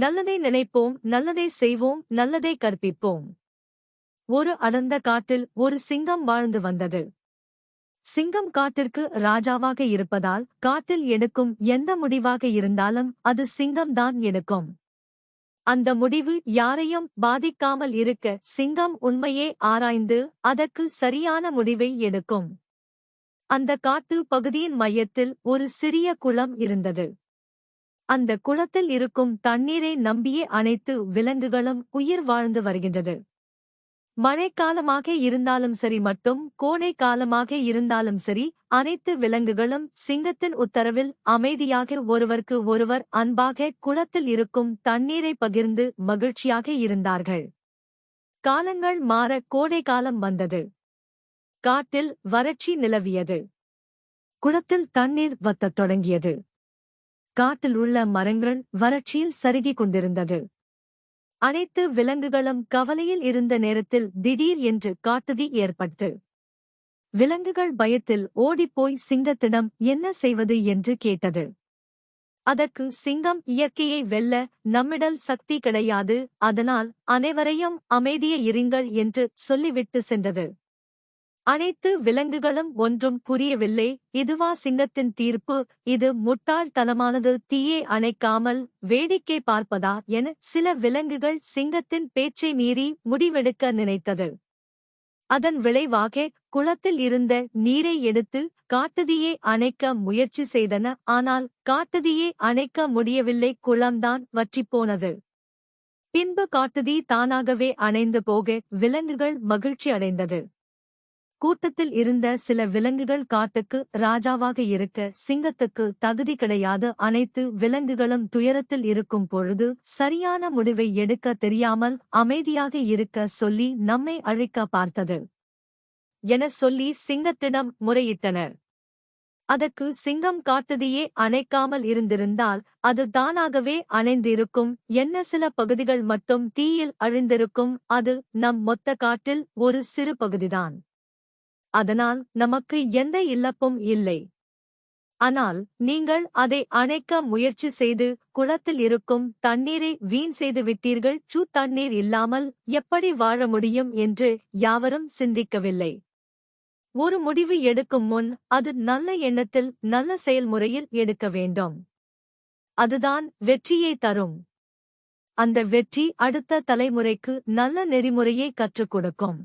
நல்லதை நினைப்போம், நல்லதை செய்வோம், நல்லதை கற்பிப்போம். ஒரு அடர்ந்த காட்டில் ஒரு சிங்கம் வாழ்ந்து வந்தது. சிங்கம் காட்டிற்கு ராஜாவாக இருப்பதால் காட்டில் எடுக்கும் எந்த முடிவாக இருந்தாலும் அது சிங்கம்தான் எடுக்கும். அந்த முடிவு யாரையும் பாதிக்காமல் இருக்க சிங்கம் உண்மையே ஆராய்ந்து அதற்கு சரியான முடிவை எடுக்கும். அந்த காட்டு பகுதியின் மையத்தில் ஒரு சிறிய குளம் இருந்தது. அந்த குளத்தில் இருக்கும் தண்ணீரை நம்பியே அனைத்து விலங்குகளும் உயிர் வாழ்ந்து வருகின்றது. மழைக்காலமாக இருந்தாலும் சரி மட்டும் கோடை காலமாக இருந்தாலும் சரி, அனைத்து விலங்குகளும் சிங்கத்தின் உத்தரவில் அமைதியாக ஒருவருக்கு ஒருவர் அன்பாக குளத்தில் இருக்கும் தண்ணீரை பகிர்ந்து மகிழ்ச்சியாக இருந்தார்கள். காலங்கள் மாற கோடை காலம் வந்தது. காட்டில் வறட்சி நிலவியது. குளத்தில் தண்ணீர் வத்தத் தொடங்கியது. காட்டில் உள்ள மரங்கள் வறட்சியில் சருகிக் கொண்டிருந்தது. அனைத்து விலங்குகளும் கவலையில் இருந்த நேரத்தில் திடீர் என்று காட்டுத்தீ ஏற்பட்டது. விலங்குகள் பயத்தில் ஓடிப்போய் சிங்கத்திடம் என்ன செய்வது என்று கேட்டது. அதற்கு சிங்கம், இயற்கையை வெல்ல நம்மிடம் சக்தி கிடையாது, அதனால் அனைவரையும் அமைதியே இருங்கள் என்று சொல்லிவிட்டு சென்றது. அனைத்து விலங்குகளும் ஒன்றும் புரியவில்லை. இதுவா சிங்கத்தின் தீர்ப்பு? இது முட்டாள்தனமானது. தீயை அணைக்காமல் வேடிக்கை பார்ப்பதா என சில விலங்குகள் சிங்கத்தின் பேச்சை மீறி முடிவெடுக்க நினைத்தது. அதன் விளைவாக குளத்தில் இருந்த நீரை எடுத்து காட்டுத்தீயை அணைக்க முயற்சி செய்தன. ஆனால் காட்டுத்தீயை அணைக்க முடியவில்லை. குளம்தான் வற்றிப்போனது. பின்பு காட்டுத்தீ தானாகவே அணைந்து போக விலங்குகள் மகிழ்ச்சி அடைந்தது. கூட்டத்தில் இருந்த சில விலங்குகள் காட்டுக்கு ராஜாவாக இருக்க சிங்கத்துக்கு தகுதி கிடையாது. அனைத்து விலங்குகளும் துயரத்தில் இருக்கும் பொழுது சரியான முடிவை எடுக்க தெரியாமல் அமைதியாக இருக்க சொல்லி நம்மை அழிக்க பார்த்தது என சொல்லி சிங்கத்திடம் முறையிட்டனர். அதற்கு சிங்கம், காட்டுத்தீயை அணைக்காமல் இருந்திருந்தால் அது தானாகவே அணைந்திருக்கும். என்ன சில பகுதிகள் மட்டும் தீயில் அழிந்திருக்கும். அது நம் மொத்த காட்டில் ஒரு சிறு பகுதிதான். அதனால் நமக்கு எந்த இழப்பும் இல்லை. ஆனால் நீங்கள் அதை அணைக்க முயற்சி செய்து குளத்தில் இருக்கும் தண்ணீரை வீண் செய்து விட்டீர்கள். தண்ணீர் இல்லாமல் எப்படி வாழ முடியும் என்று யாவரும் சிந்திக்கவில்லை. ஒரு முடிவு எடுக்கும் முன் அது நல்ல எண்ணத்தில் நல்ல செயல்முறையில் எடுக்க வேண்டும். அதுதான் வெற்றியை தரும். அந்த வெற்றி அடுத்த தலைமுறைக்கு நல்ல நெறிமுறையை கற்றுக் கொடுக்கும்.